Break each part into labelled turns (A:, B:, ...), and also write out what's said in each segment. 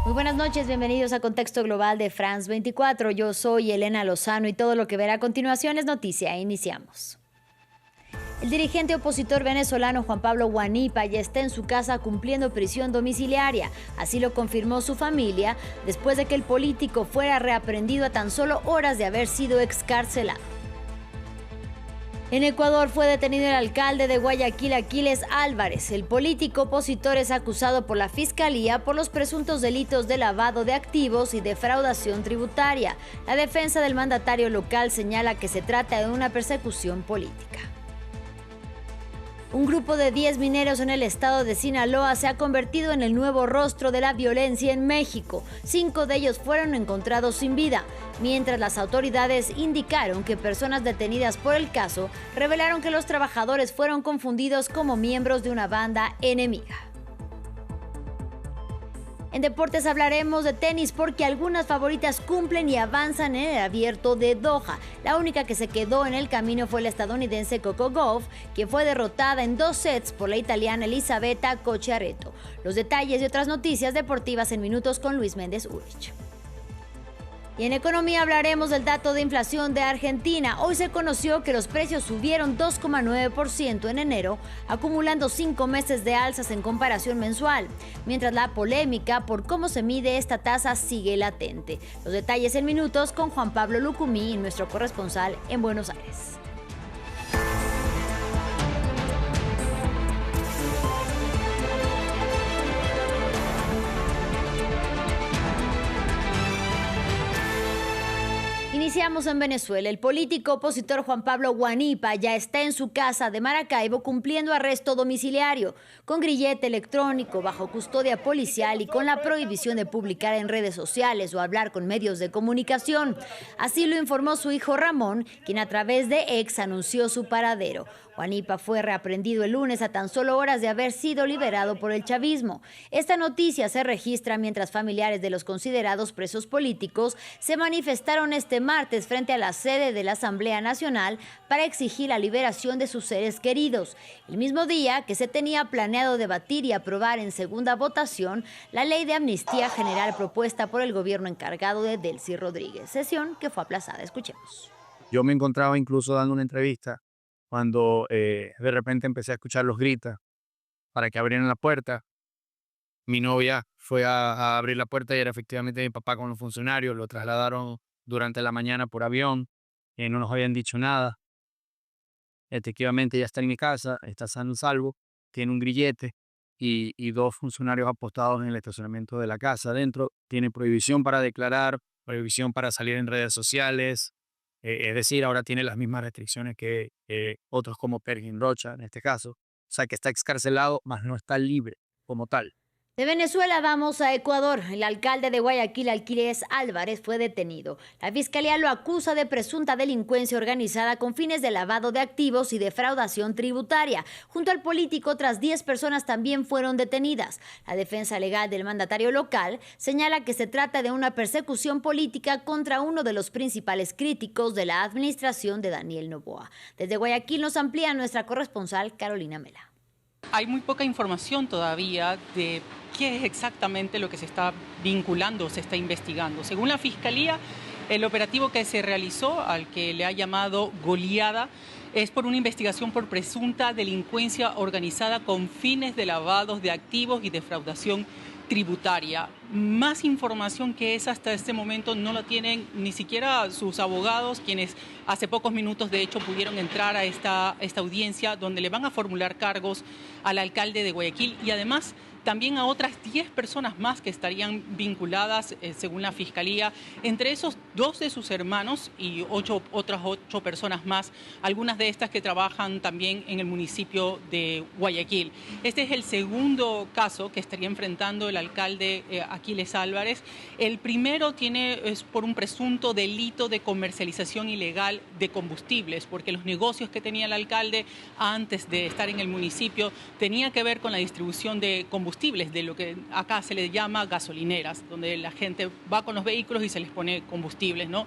A: Muy buenas noches, bienvenidos a Contexto Global de France 24. Yo soy Elena Lozano y todo lo que verá a continuación es noticia. Iniciamos. El dirigente opositor venezolano Juan Pablo Huanipa ya está en su casa cumpliendo prisión domiciliaria. Así lo confirmó su familia después de que el político fuera reaprendido a tan solo horas de haber sido excarcelado. En Ecuador fue detenido el alcalde de Guayaquil, Aquiles Álvarez. El político opositor es acusado por la Fiscalía por los presuntos delitos de lavado de activos y defraudación tributaria. La defensa del mandatario local señala que se trata de una persecución política. Un grupo de 10 mineros en el estado de Sinaloa se ha convertido en el nuevo rostro de la violencia en México. 5 de ellos fueron encontrados sin vida, mientras las autoridades indicaron que personas detenidas por el caso revelaron que los trabajadores fueron confundidos como miembros de una banda enemiga. En deportes hablaremos de tenis porque algunas favoritas cumplen y avanzan en el abierto de Doha. La única que se quedó en el camino fue la estadounidense Coco Gauff, quien fue derrotada en 2 sets por la italiana Elisabetta Cocciaretto. Los detalles y otras noticias deportivas en minutos con Luis Méndez Urich. Y en economía hablaremos del dato de inflación de Argentina. Hoy se conoció que los precios subieron 2,9% en enero, acumulando 5 meses de alzas en comparación mensual, mientras la polémica por cómo se mide esta tasa sigue latente. Los detalles en minutos con Juan Pablo Lucumí, nuestro corresponsal en Buenos Aires. Iniciamos en Venezuela. El político opositor Juan Pablo Huanipa ya está en su casa de Maracaibo cumpliendo arresto domiciliario, con grillete electrónico, bajo custodia policial y con la prohibición de publicar en redes sociales o hablar con medios de comunicación. Así lo informó su hijo Ramón, quien a través de X anunció su paradero. Huanipa fue reaprendido el lunes a tan solo horas de haber sido liberado por el chavismo. Esta noticia se registra mientras familiares de los considerados presos políticos se manifestaron este martes frente a la sede de la Asamblea Nacional para exigir la liberación de sus seres queridos, el mismo día que se tenía planeado debatir y aprobar en segunda votación la ley de amnistía general propuesta por el gobierno encargado de Delcy Rodríguez, sesión que fue aplazada. Escuchemos.
B: Yo me encontraba incluso dando una entrevista cuando de repente empecé a escuchar los gritos para que abrieran la puerta. Mi novia fue a abrir la puerta y era efectivamente mi papá con los funcionarios. Lo trasladaron durante la mañana por avión. No nos habían dicho nada. Efectivamente ya está en mi casa, está sano y salvo, tiene un grillete y 2 funcionarios apostados en el estacionamiento de la casa. Adentro tiene prohibición para declarar, prohibición para salir en redes sociales. Es decir, ahora tiene las mismas restricciones que otros como Perkin Rocha en este caso. O sea, que está excarcelado, mas no está libre como tal.
A: De Venezuela vamos a Ecuador. El alcalde de Guayaquil, Aquiles Álvarez, fue detenido. La fiscalía lo acusa de presunta delincuencia organizada con fines de lavado de activos y defraudación tributaria. Junto al político, otras 10 personas también fueron detenidas. La defensa legal del mandatario local señala que se trata de una persecución política contra uno de los principales críticos de la administración de Daniel Noboa. Desde Guayaquil nos amplía nuestra corresponsal Carolina Mela.
C: Hay muy poca información todavía de qué es exactamente lo que se está vinculando, se está investigando. Según la Fiscalía, el operativo que se realizó, al que le ha llamado Goleada, es por una investigación por presunta delincuencia organizada con fines de lavados de activos y defraudación tributaria. Más información que esa hasta este momento no la tienen ni siquiera sus abogados, quienes hace pocos minutos de hecho pudieron entrar a esta audiencia donde le van a formular cargos al alcalde de Guayaquil y además también a otras 10 personas más que estarían vinculadas, según la Fiscalía, entre esos 2 de sus hermanos y otras 8 personas más, algunas de estas que trabajan también en el municipio de Guayaquil. Este es el segundo caso que estaría enfrentando el alcalde Aquiles Álvarez. El primero es por un presunto delito de comercialización ilegal de combustibles, porque los negocios que tenía el alcalde antes de estar en el municipio tenía que ver con la distribución de combustibles combustibles, de lo que acá se le llama gasolineras, donde la gente va con los vehículos y se les pone combustibles, ¿no?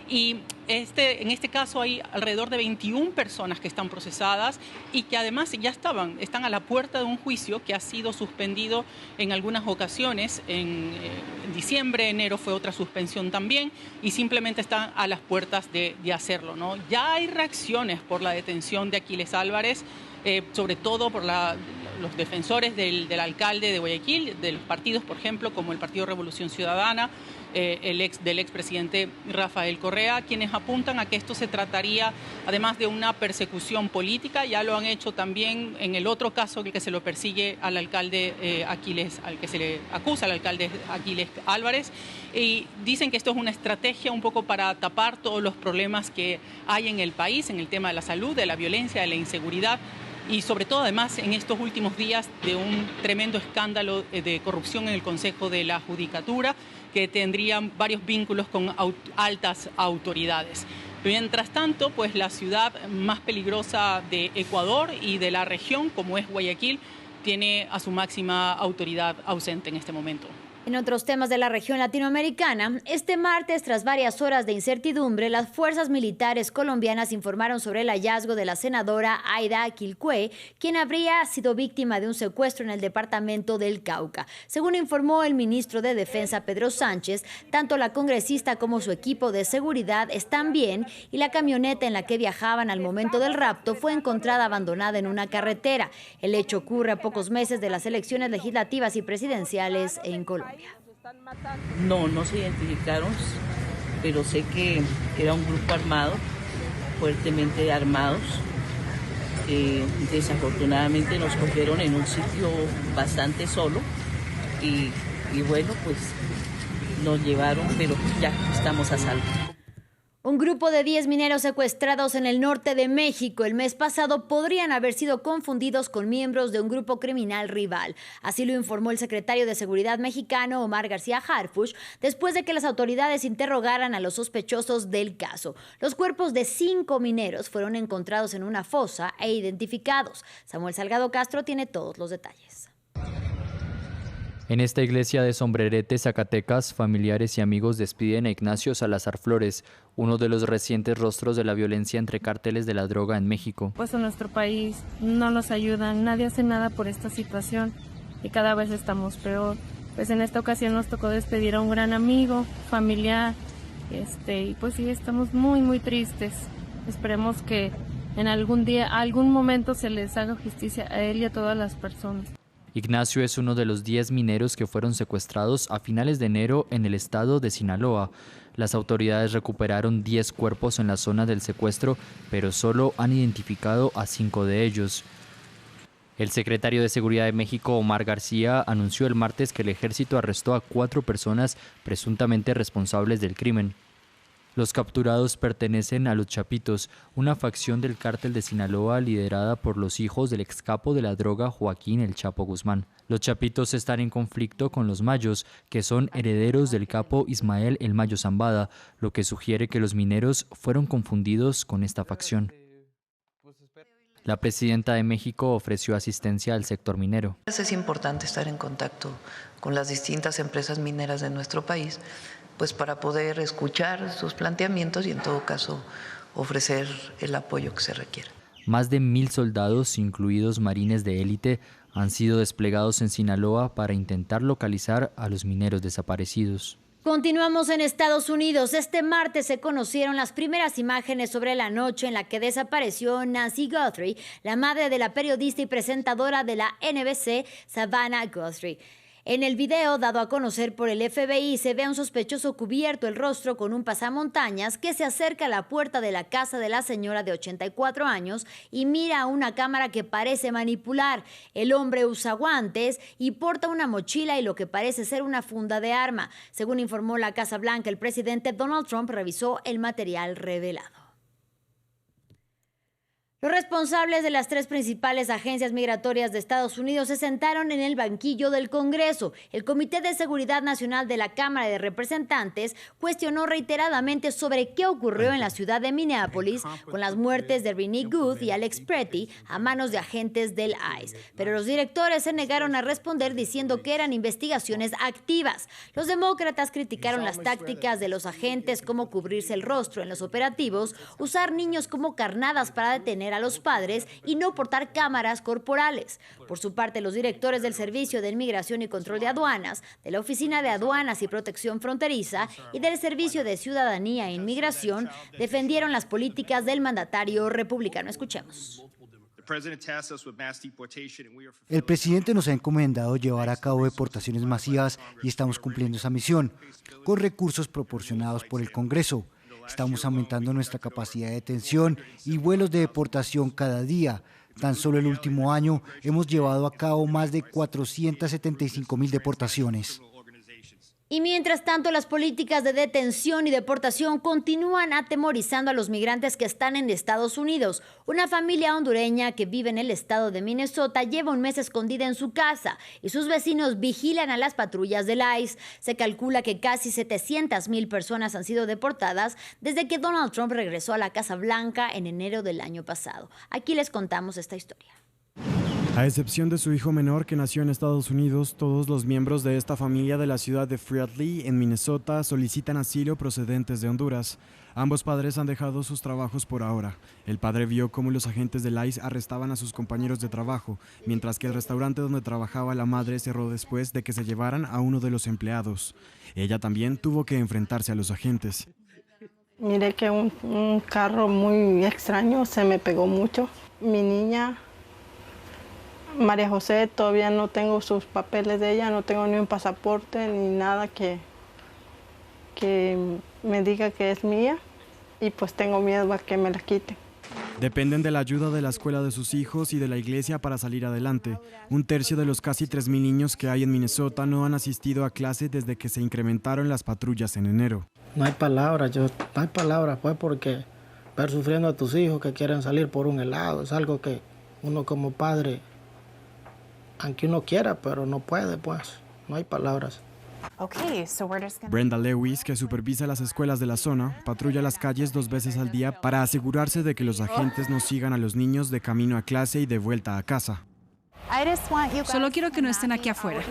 C: Y en este caso hay alrededor de 21 personas que están procesadas y que además ya están a la puerta de un juicio que ha sido suspendido en algunas ocasiones. En diciembre, enero fue otra suspensión también y simplemente están a las puertas de hacerlo, ¿no? Ya hay reacciones por la detención de Aquiles Álvarez, sobre todo por los defensores del alcalde de Guayaquil, de los partidos, por ejemplo, como el Partido Revolución Ciudadana, del expresidente Rafael Correa, quienes apuntan a que esto se trataría, además de una persecución política, ya lo han hecho también en el otro caso en el que se lo persigue al alcalde Aquiles, al que se le acusa al alcalde Aquiles Álvarez, y dicen que esto es una estrategia un poco para tapar todos los problemas que hay en el país, en el tema de la salud, de la violencia, de la inseguridad, y sobre todo además en estos últimos días de un tremendo escándalo de corrupción en el Consejo de la Judicatura que tendrían varios vínculos con altas autoridades. Mientras tanto, pues la ciudad más peligrosa de Ecuador y de la región, como es Guayaquil, tiene a su máxima autoridad ausente en este momento.
A: En otros temas de la región latinoamericana, este martes, tras varias horas de incertidumbre, las fuerzas militares colombianas informaron sobre el hallazgo de la senadora Aida Quilpué, quien habría sido víctima de un secuestro en el departamento del Cauca. Según informó el ministro de Defensa, Pedro Sánchez, tanto la congresista como su equipo de seguridad están bien y la camioneta en la que viajaban al momento del rapto fue encontrada abandonada en una carretera. El hecho ocurre a pocos meses de las elecciones legislativas y presidenciales en Colombia.
D: No se identificaron, pero sé que era un grupo armado, fuertemente armados. Desafortunadamente nos cogieron en un sitio bastante solo y bueno, pues nos llevaron, pero ya estamos a salvo.
A: Un grupo de 10 mineros secuestrados en el norte de México el mes pasado podrían haber sido confundidos con miembros de un grupo criminal rival. Así lo informó el secretario de Seguridad mexicano, Omar García Harfuch, después de que las autoridades interrogaran a los sospechosos del caso. Los cuerpos de 5 mineros fueron encontrados en una fosa e identificados. Samuel Salgado Castro tiene todos los detalles.
E: En esta iglesia de Sombrerete, Zacatecas, familiares y amigos despiden a Ignacio Salazar Flores, uno de los recientes rostros de la violencia entre cárteles de la droga en México.
F: Pues en nuestro país no nos ayudan, nadie hace nada por esta situación y cada vez estamos peor. Pues en esta ocasión nos tocó despedir a un gran amigo, familiar, y pues sí, estamos muy tristes. Esperemos que en algún momento se les haga justicia a él y a todas las personas.
E: Ignacio es uno de los 10 mineros que fueron secuestrados a finales de enero en el estado de Sinaloa. Las autoridades recuperaron 10 cuerpos en la zona del secuestro, pero solo han identificado a 5 de ellos. El secretario de Seguridad de México, Omar García, anunció el martes que el ejército arrestó a 4 personas presuntamente responsables del crimen. Los capturados pertenecen a los Chapitos, una facción del cártel de Sinaloa liderada por los hijos del excapo de la droga Joaquín El Chapo Guzmán. Los Chapitos están en conflicto con los Mayos, que son herederos del capo Ismael El Mayo Zambada, lo que sugiere que los mineros fueron confundidos con esta facción. La presidenta de México ofreció asistencia al sector minero.
G: Es importante estar en contacto con las distintas empresas mineras de nuestro país, pues para poder escuchar sus planteamientos y en todo caso ofrecer el apoyo que se requiera.
E: Más de 1,000 soldados, incluidos marines de élite, han sido desplegados en Sinaloa para intentar localizar a los mineros desaparecidos.
A: Continuamos en Estados Unidos. Este martes se conocieron las primeras imágenes sobre la noche en la que desapareció Nancy Guthrie, la madre de la periodista y presentadora de la NBC, Savannah Guthrie. En el video dado a conocer por el FBI se ve a un sospechoso cubierto el rostro con un pasamontañas que se acerca a la puerta de la casa de la señora de 84 años y mira a una cámara que parece manipular. El hombre usa guantes y porta una mochila y lo que parece ser una funda de arma. Según informó la Casa Blanca, el presidente Donald Trump revisó el material revelado. Los responsables de las 3 principales agencias migratorias de Estados Unidos se sentaron en el banquillo del Congreso. El Comité de Seguridad Nacional de la Cámara de Representantes cuestionó reiteradamente sobre qué ocurrió en la ciudad de Minneapolis con las muertes de Renee Good y Alex Pretty a manos de agentes del ICE. Pero los directores se negaron a responder diciendo que eran investigaciones activas. Los demócratas criticaron las tácticas de los agentes como cubrirse el rostro en los operativos, usar niños como carnadas para detener a los padres y no portar cámaras corporales. Por su parte, los directores del Servicio de Inmigración y Control de Aduanas, de la Oficina de Aduanas y Protección Fronteriza y del Servicio de Ciudadanía e Inmigración defendieron las políticas del mandatario republicano. Escuchemos.
H: El presidente nos ha encomendado llevar a cabo deportaciones masivas y estamos cumpliendo esa misión, con recursos proporcionados por el Congreso. Estamos aumentando nuestra capacidad de detención y vuelos de deportación cada día. Tan solo el último año hemos llevado a cabo más de 475,000 deportaciones.
A: Y mientras tanto, las políticas de detención y deportación continúan atemorizando a los migrantes que están en Estados Unidos. Una familia hondureña que vive en el estado de Minnesota lleva un mes escondida en su casa y sus vecinos vigilan a las patrullas del ICE. Se calcula que casi 700,000 personas han sido deportadas desde que Donald Trump regresó a la Casa Blanca en enero del año pasado. Aquí les contamos esta historia.
I: A excepción de su hijo menor que nació en Estados Unidos, todos los miembros de esta familia de la ciudad de Freadley, en Minnesota, solicitan asilo procedentes de Honduras. Ambos padres han dejado sus trabajos por ahora. El padre vio cómo los agentes del ICE arrestaban a sus compañeros de trabajo, mientras que el restaurante donde trabajaba la madre cerró después de que se llevaran a uno de los empleados. Ella también tuvo que enfrentarse a los agentes.
J: Miré que un carro muy extraño se me pegó mucho. Mi niña María José, todavía no tengo sus papeles de ella, no tengo ni un pasaporte ni nada que me diga que es mía y pues tengo miedo a que me la quiten.
I: Dependen de la ayuda de la escuela de sus hijos y de la iglesia para salir adelante. Un tercio de los casi 3,000 niños que hay en Minnesota no han asistido a clase desde que se incrementaron las patrullas en enero.
K: No hay palabras, pues porque ver sufriendo a tus hijos que quieren salir por un helado es algo que uno como padre, aunque uno quiera, pero no puede, pues, no hay palabras.
I: Brenda Lewis, que supervisa las escuelas de la zona, patrulla las calles 2 veces al día para asegurarse de que los agentes no sigan a los niños de camino a clase y de vuelta a casa.
L: Solo quiero que no estén aquí afuera.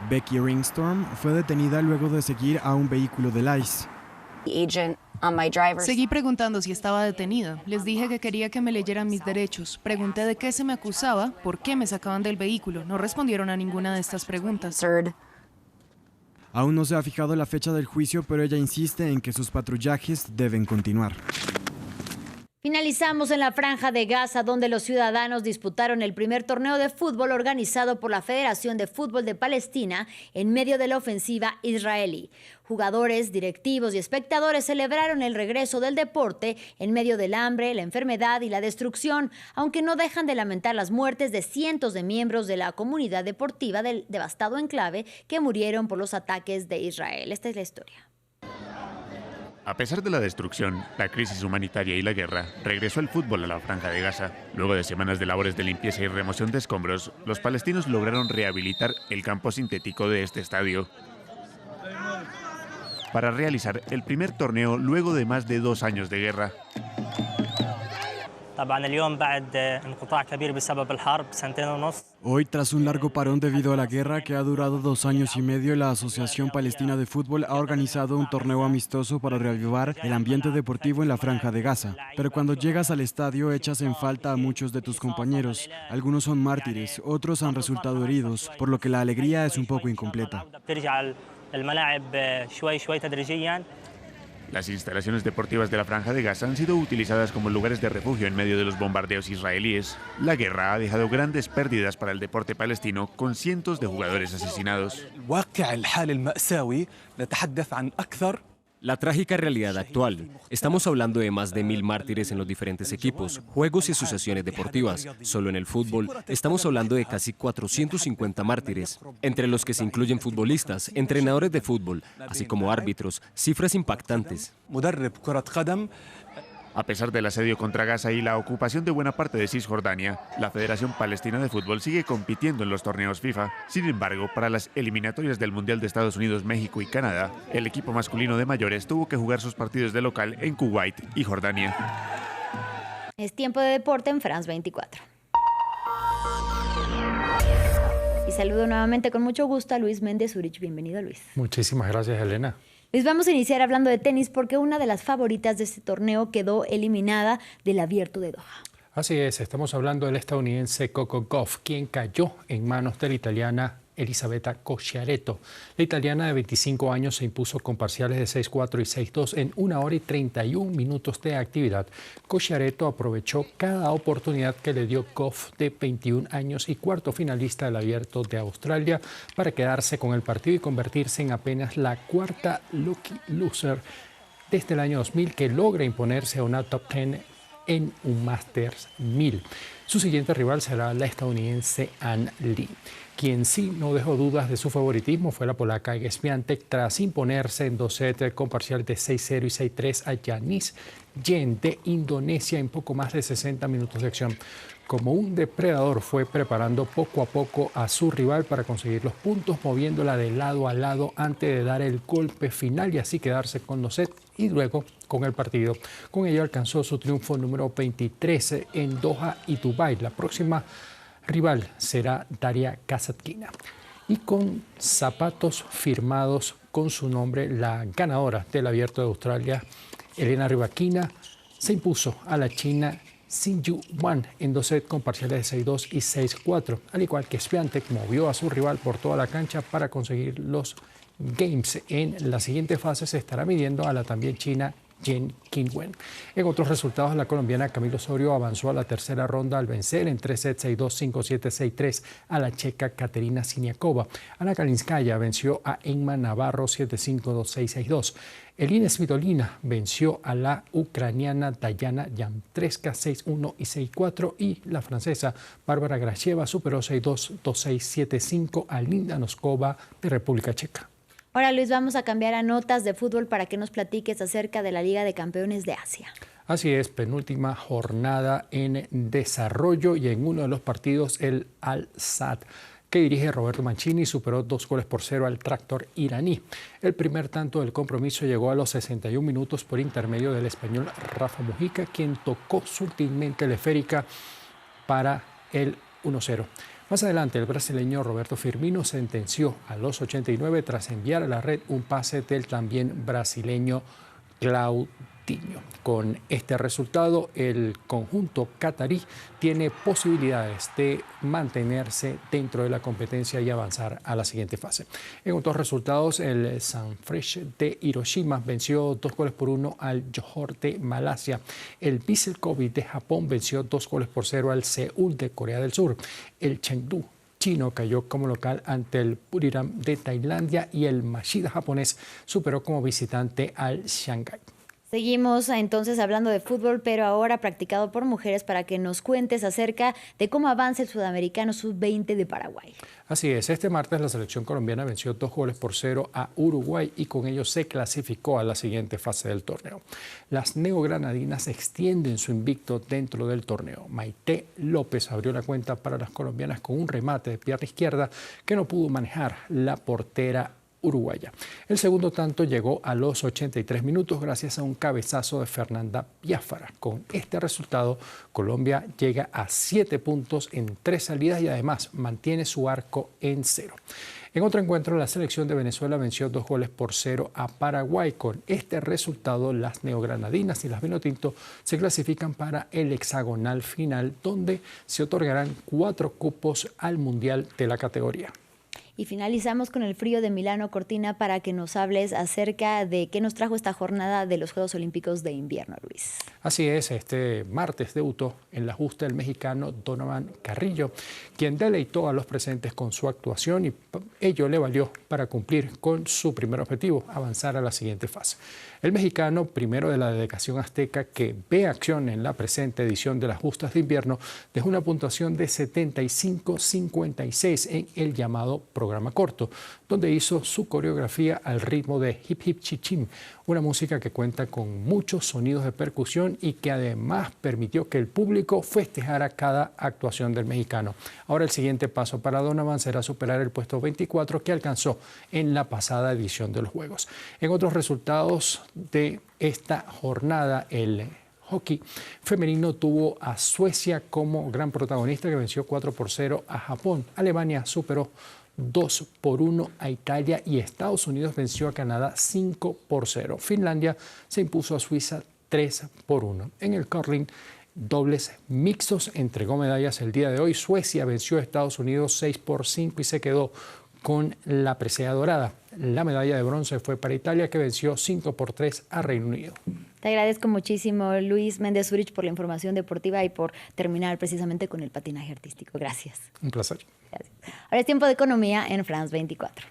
I: Becky Ringstorm fue detenida luego de seguir a un vehículo del ICE.
L: Seguí preguntando si estaba detenida. Les dije que quería que me leyeran mis derechos. Pregunté de qué se me acusaba, por qué me sacaban del vehículo. No respondieron a ninguna de estas preguntas.
I: Aún no se ha fijado la fecha del juicio, pero ella insiste en que sus patrullajes deben continuar.
A: Finalizamos en la Franja de Gaza, donde los ciudadanos disputaron el primer torneo de fútbol organizado por la Federación de Fútbol de Palestina en medio de la ofensiva israelí. Jugadores, directivos y espectadores celebraron el regreso del deporte en medio del hambre, la enfermedad y la destrucción, aunque no dejan de lamentar las muertes de cientos de miembros de la comunidad deportiva del devastado enclave que murieron por los ataques de Israel. Esta es la historia.
M: A pesar de la destrucción, la crisis humanitaria y la guerra, regresó el fútbol a la Franja de Gaza. Luego de semanas de labores de limpieza y remoción de escombros, los palestinos lograron rehabilitar el campo sintético de este estadio para realizar el primer torneo luego de más de 2 años de guerra.
I: Hoy, tras un largo parón debido a la guerra que ha durado 2 años y medio, la Asociación Palestina de Fútbol ha organizado un torneo amistoso para reavivar el ambiente deportivo en la Franja de Gaza. Pero cuando llegas al estadio echas en falta a muchos de tus compañeros. Algunos son mártires, otros han resultado heridos, por lo que la alegría es un poco incompleta.
M: Las instalaciones deportivas de la Franja de Gaza han sido utilizadas como lugares de refugio en medio de los bombardeos israelíes. La guerra ha dejado grandes pérdidas para el deporte palestino, con cientos de jugadores asesinados.
N: La trágica realidad actual. Estamos hablando de más de 1,000 mártires en los diferentes equipos, juegos y asociaciones deportivas. Solo en el fútbol estamos hablando de casi 450 mártires, entre los que se incluyen futbolistas, entrenadores de fútbol, así como árbitros, cifras impactantes.
M: A pesar del asedio contra Gaza y la ocupación de buena parte de Cisjordania, la Federación Palestina de Fútbol sigue compitiendo en los torneos FIFA. Sin embargo, para las eliminatorias del Mundial de Estados Unidos, México y Canadá, el equipo masculino de mayores tuvo que jugar sus partidos de local en Kuwait y Jordania.
A: Es tiempo de deporte en France 24. Y saludo nuevamente con mucho gusto a Luis Méndez Urich. Bienvenido, Luis.
O: Muchísimas gracias, Elena.
A: Luis, vamos a iniciar hablando de tenis porque una de las favoritas de este torneo quedó eliminada del Abierto de Doha.
O: Así es, estamos hablando del estadounidense Coco Gauff, quien cayó en manos de la italiana Elisabetta Cocciaretto. La italiana de 25 años se impuso con parciales de 6-4 y 6-2 en 1 hora y 31 minutos de actividad. Cocciaretto aprovechó cada oportunidad que le dio Gauff, de 21 años y cuarto finalista del Abierto de Australia, para quedarse con el partido y convertirse en apenas la cuarta lucky loser desde el año 2000 que logra imponerse a una top 10 en un Masters 1000. Su siguiente rival será la estadounidense Ann Lee. Quien sí no dejó dudas de su favoritismo fue la polaca Iga Świątek tras imponerse en 2 sets con parcial de 6-0 y 6-3 a Yanis Yen de Indonesia en poco más de 60 minutos de acción. Como un depredador fue preparando poco a poco a su rival para conseguir los puntos, moviéndola de lado a lado antes de dar el golpe final y así quedarse con los sets y luego con el partido. Con ello alcanzó su triunfo número 23 en Doha y Dubái. La próxima rival será Daria Kasatkina. Y con zapatos firmados con su nombre, la ganadora del Abierto de Australia, Elena Rybakina, se impuso a la china Xinyu Wan en 2 sets con parciales de 6-2 y 6-4. Al igual que Świątek, movió a su rival por toda la cancha para conseguir los games. En la siguiente fase se estará midiendo a la también china Jen Qinwen. En otros resultados, la colombiana Camila Osorio avanzó a la tercera ronda al vencer en 3 sets 6-2, 5-7, 6-3 a la checa Katerina Siniakova. Ana Kalinskaya venció a Emma Navarro 7-5, 2-6, 6-2. Elina Svitolina venció a la ucraniana Dayana Yamtreska 6-1 y 6-4 y la francesa Bárbara Gracheva superó 6-2, 2-6, 7-5 a Linda Noskova de República Checa.
A: Ahora, Luis, vamos a cambiar a notas de fútbol para que nos platiques acerca de la Liga de Campeones de Asia.
O: Así es, penúltima jornada en desarrollo y en uno de los partidos el Al-Sadd, que dirige Roberto Mancini, superó 2-0 al Tractor iraní. El primer tanto del compromiso llegó a los 61 minutos por intermedio del español Rafa Mujica, quien tocó sutilmente la esférica para el 1-0. Más adelante, el brasileño Roberto Firmino sentenció a los 89 tras enviar a la red un pase del también brasileño Claudinho. Con este resultado, el conjunto catarí tiene posibilidades de mantenerse dentro de la competencia y avanzar a la siguiente fase. En otros resultados, el Sanfrecce de Hiroshima venció 2-1 al Johor de Malasia. El Vissel Kobe de Japón venció 2-0 al Seúl de Corea del Sur. El Chengdu chino cayó como local ante el Buriram de Tailandia y el Mashida japonés superó como visitante al Shanghái.
A: Seguimos entonces hablando de fútbol, pero ahora practicado por mujeres, para que nos cuentes acerca de cómo avanza el sudamericano sub-20 de Paraguay.
O: Así es, este martes la selección colombiana venció 2-0 a Uruguay y con ello se clasificó a la siguiente fase del torneo. Las neogranadinas extienden su invicto dentro del torneo. Maite López abrió la cuenta para las colombianas con un remate de pierna izquierda que no pudo manejar la portera uruguaya. El segundo tanto llegó a los 83 minutos gracias a un cabezazo de Fernanda Biafara. Con este resultado, Colombia llega a 7 puntos en 3 salidas y además mantiene su arco en 0. En otro encuentro, la selección de Venezuela venció 2-0 a Paraguay. Con este resultado, las neogranadinas y las vinotinto se clasifican para el hexagonal final, donde se otorgarán 4 cupos al Mundial de la categoría.
A: Y finalizamos con el frío de Milano Cortina para que nos hables acerca de qué nos trajo esta jornada de los Juegos Olímpicos de Invierno, Luis.
O: Así es, este martes debutó en la justa el mexicano Donovan Carrillo, quien deleitó a los presentes con su actuación y ello le valió para cumplir con su primer objetivo, avanzar a la siguiente fase. El mexicano, primero de la delegación azteca que ve acción en la presente edición de las justas de invierno, dejó una puntuación de 75-56 en el llamado Pro programa corto, donde hizo su coreografía al ritmo de Hip Hip Chichim, una música que cuenta con muchos sonidos de percusión y que además permitió que el público festejara cada actuación del mexicano. Ahora el siguiente paso para Donovan será superar el puesto 24 que alcanzó en la pasada edición de los Juegos. En otros resultados de esta jornada, el hockey femenino tuvo a Suecia como gran protagonista, que venció 4-0 a Japón. Alemania superó 2-1 a Italia y Estados Unidos venció a Canadá 5-0. Finlandia se impuso a Suiza 3-1. En el curling, dobles mixtos entregó medallas el día de hoy. Suecia venció a Estados Unidos 6-5 y se quedó con la presea dorada. La medalla de bronce fue para Italia, que venció 5-3 a Reino Unido.
A: Te agradezco muchísimo, Luis Méndez Zurich, por la información deportiva y por terminar precisamente con el patinaje artístico. Gracias.
O: Un placer.
A: Gracias. Ahora es tiempo de economía en France 24.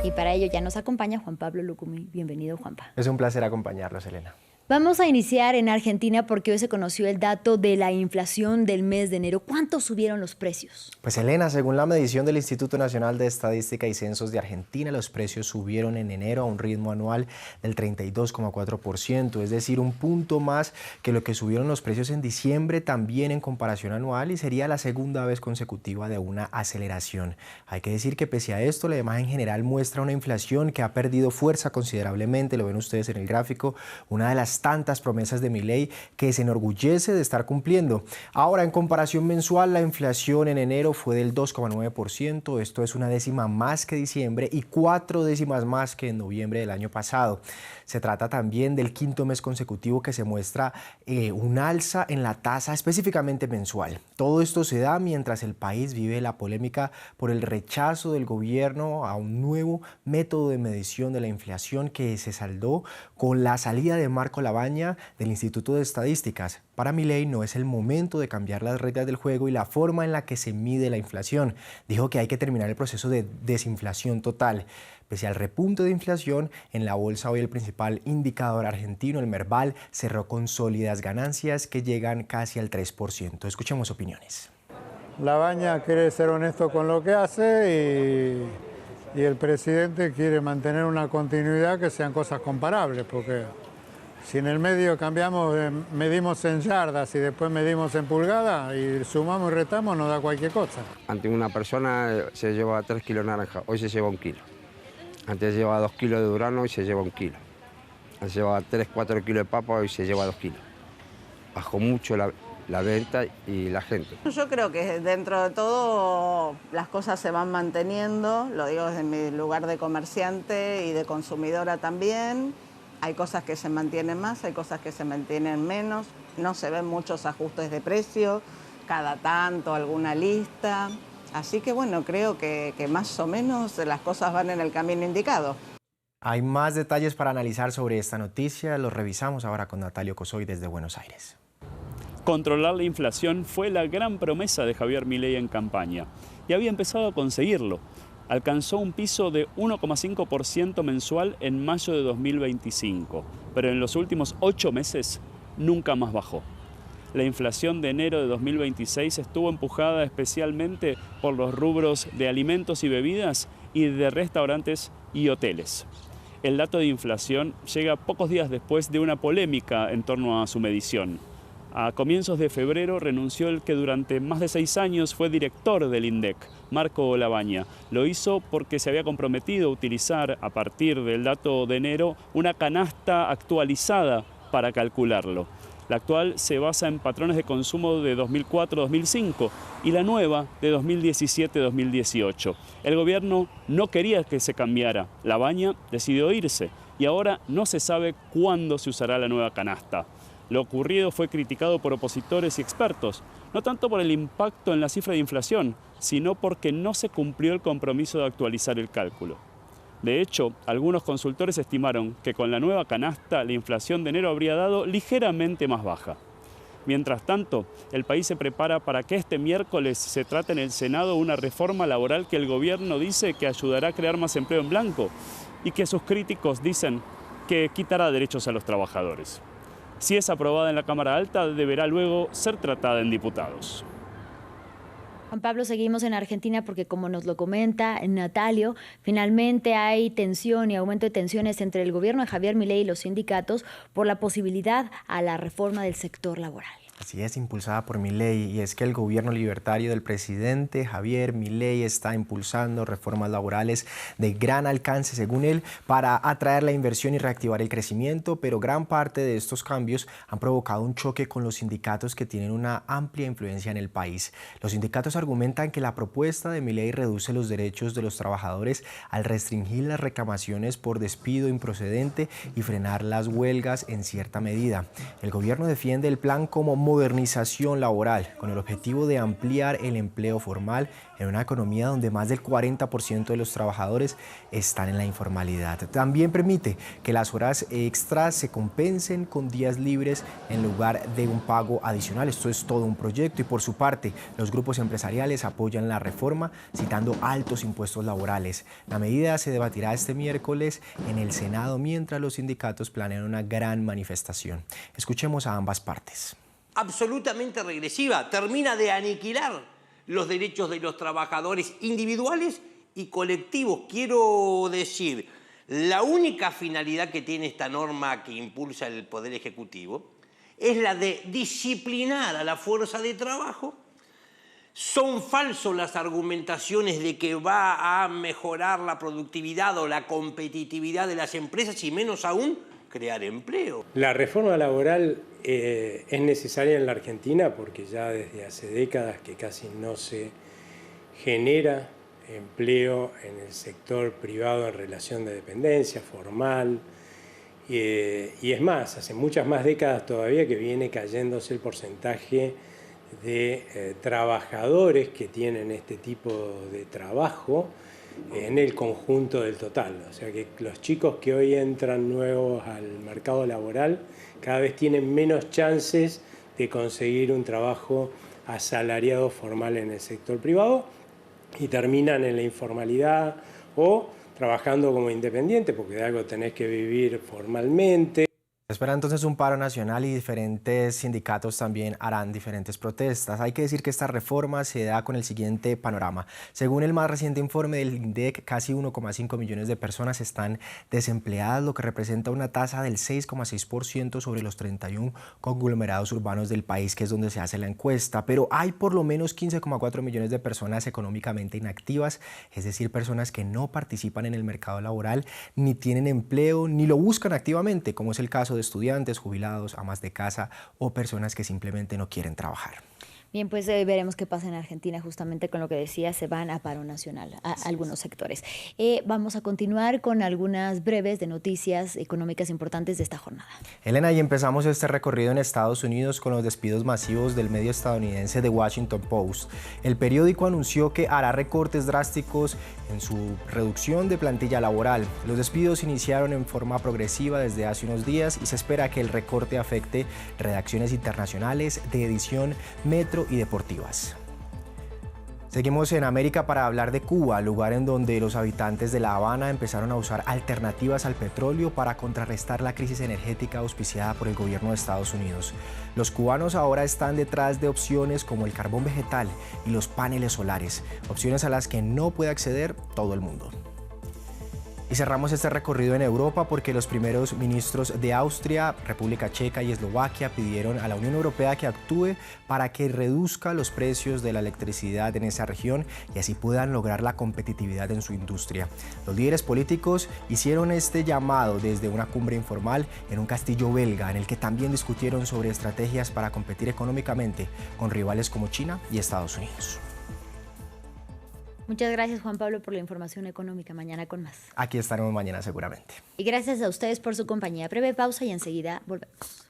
A: Y para ello ya nos acompaña Juan Pablo Lucumí. Bienvenido, Juanpa.
P: Es un placer acompañarlos, Elena.
A: Vamos a iniciar en Argentina porque hoy se conoció el dato de la inflación del mes de enero. ¿Cuánto subieron los precios?
P: Pues Elena, según la medición del Instituto Nacional de Estadística y Censos de Argentina, los precios subieron en enero a un ritmo anual del 32,4%, es decir, un punto más que lo que subieron los precios en diciembre, también en comparación anual, y sería la segunda vez consecutiva de una aceleración. Hay que decir que pese a esto, la imagen general muestra una inflación que ha perdido fuerza considerablemente, lo ven ustedes en el gráfico, una de las tantas promesas de Milei que se enorgullece de estar cumpliendo. Ahora, en comparación mensual, la inflación en enero fue del 2,9%, esto es una décima más que diciembre y 4 décimas más que en noviembre del año pasado. Se trata también del quinto mes consecutivo que se muestra un alza en la tasa específicamente mensual. Todo esto se da mientras el país vive la polémica por el rechazo del gobierno a un nuevo método de medición de la inflación que se saldó con la salida de Marco Labaña del Instituto de Estadísticas. Para Milei no es el momento de cambiar las reglas del juego y la forma en la que se mide la inflación. Dijo que hay que terminar el proceso de desinflación total. Pese al repunte de inflación, en la bolsa hoy el principal indicador argentino, el Merval, cerró con sólidas ganancias que llegan casi al 3%. Escuchemos opiniones.
Q: Labaña quiere ser honesto con lo que hace y el presidente quiere mantener una continuidad que sean cosas comparables, porque si en el medio cambiamos, medimos en yardas y después medimos en pulgadas y sumamos y retamos, nos da cualquier cosa.
R: Ante una persona se lleva 3 kilos de naranja, hoy se lleva 1 kilo. Antes llevaba 2 kilos de durazno y se lleva 1 kilo. Antes llevaba 3-4 kilos de papa, hoy se lleva 2 kilos. Bajó mucho la venta y la gente.
S: Yo creo que dentro de todo las cosas se van manteniendo, lo digo desde mi lugar de comerciante y de consumidora también. Hay cosas que se mantienen más, hay cosas que se mantienen menos, no se ven muchos ajustes de precio, cada tanto alguna lista. Así que bueno, creo que más o menos las cosas van en el camino indicado.
P: Hay más detalles para analizar sobre esta noticia, los revisamos ahora con Natalio Cosoy desde Buenos Aires.
T: Controlar la inflación fue la gran promesa de Javier Milei en campaña y había empezado a conseguirlo. Alcanzó un piso de 1,5% mensual en mayo de 2025, pero en los últimos 8 meses nunca más bajó. La inflación de enero de 2026 estuvo empujada especialmente por los rubros de alimentos y bebidas y de restaurantes y hoteles. El dato de inflación llega pocos días después de una polémica en torno a su medición. A comienzos de febrero renunció el que durante más de 6 años fue director del INDEC, Marco Labaña. Lo hizo porque se había comprometido a utilizar, a partir del dato de enero, una canasta actualizada para calcularlo. La actual se basa en patrones de consumo de 2004-2005 y la nueva de 2017-2018. El gobierno no quería que se cambiara. Labaña decidió irse y ahora no se sabe cuándo se usará la nueva canasta. Lo ocurrido fue criticado por opositores y expertos, no tanto por el impacto en la cifra de inflación, sino porque no se cumplió el compromiso de actualizar el cálculo. De hecho, algunos consultores estimaron que con la nueva canasta la inflación de enero habría dado ligeramente más baja. Mientras tanto, el país se prepara para que este miércoles se trate en el Senado una reforma laboral que el gobierno dice que ayudará a crear más empleo en blanco y que sus críticos dicen que quitará derechos a los trabajadores. Si es aprobada en la Cámara Alta, deberá luego ser tratada en diputados.
A: Juan Pablo, seguimos en Argentina porque, como nos lo comenta Natalio, finalmente hay tensión y aumento de tensiones entre el gobierno de Javier Milei y los sindicatos por la posibilidad a la reforma del sector laboral.
P: Así es, impulsada por Milei, y es que el gobierno libertario del presidente Javier Milei está impulsando reformas laborales de gran alcance, según él, para atraer la inversión y reactivar el crecimiento, pero gran parte de estos cambios han provocado un choque con los sindicatos que tienen una amplia influencia en el país. Los sindicatos argumentan que la propuesta de Milei reduce los derechos de los trabajadores al restringir las reclamaciones por despido improcedente y frenar las huelgas en cierta medida. El gobierno defiende el plan como modernización laboral, con el objetivo de ampliar el empleo formal en una economía donde más del 40% de los trabajadores están en la informalidad. También permite que las horas extras se compensen con días libres en lugar de un pago adicional. Esto es todo un proyecto, y por su parte, los grupos empresariales apoyan la reforma, citando altos impuestos laborales. La medida se debatirá este miércoles en el Senado, mientras los sindicatos planean una gran manifestación. Escuchemos a ambas partes.
U: Absolutamente regresiva, termina de aniquilar los derechos de los trabajadores individuales y colectivos. Quiero decir, la única finalidad que tiene esta norma que impulsa el Poder Ejecutivo es la de disciplinar a la fuerza de trabajo. Son falsas las argumentaciones de que va a mejorar la productividad o la competitividad de las empresas, y menos aún crear empleo.
V: La reforma laboral es necesaria en la Argentina porque ya desde hace décadas que casi no se genera empleo en el sector privado en relación de dependencia formal, y es más, hace muchas más décadas todavía que viene cayéndose el porcentaje de trabajadores que tienen este tipo de trabajo en el conjunto del total. O sea que los chicos que hoy entran nuevos al mercado laboral cada vez tienen menos chances de conseguir un trabajo asalariado formal en el sector privado y terminan en la informalidad o trabajando como independiente, porque de algo tenés que vivir formalmente.
P: Espera entonces un paro nacional y diferentes sindicatos también harán diferentes protestas. Hay que decir que esta reforma se da con el siguiente panorama. Según el más reciente informe del INDEC, casi 1,5 millones de personas están desempleadas, lo que representa una tasa del 6,6% sobre los 31 conglomerados urbanos del país, que es donde se hace la encuesta. Pero hay por lo menos 15,4 millones de personas económicamente inactivas, es decir, personas que no participan en el mercado laboral, ni tienen empleo, ni lo buscan activamente, como es el caso de estudiantes, jubilados, amas de casa o personas que simplemente no quieren trabajar.
A: Bien, pues veremos qué pasa en Argentina, justamente con lo que decía, se van a paro nacional a algunos sectores. Vamos a continuar con algunas breves de noticias económicas importantes de esta jornada.
P: Elena, y empezamos este recorrido en Estados Unidos con los despidos masivos del medio estadounidense The Washington Post. El periódico anunció que hará recortes drásticos en su reducción de plantilla laboral. Los despidos iniciaron en forma progresiva desde hace unos días y se espera que el recorte afecte redacciones internacionales de edición, metro y deportivas. Seguimos en América para hablar de Cuba, lugar en donde los habitantes de La Habana empezaron a usar alternativas al petróleo para contrarrestar la crisis energética auspiciada por el gobierno de Estados Unidos. Los cubanos ahora están detrás de opciones como el carbón vegetal y los paneles solares, opciones a las que no puede acceder todo el mundo. Y cerramos este recorrido en Europa porque los primeros ministros de Austria, República Checa y Eslovaquia pidieron a la Unión Europea que actúe para que reduzca los precios de la electricidad en esa región y así puedan lograr la competitividad en su industria. Los líderes políticos hicieron este llamado desde una cumbre informal en un castillo belga, en el que también discutieron sobre estrategias para competir económicamente con rivales como China y Estados Unidos.
A: Muchas gracias, Juan Pablo, por la información económica. Mañana con más.
P: Aquí estaremos mañana seguramente.
A: Y gracias a ustedes por su compañía. Breve pausa y enseguida volvemos.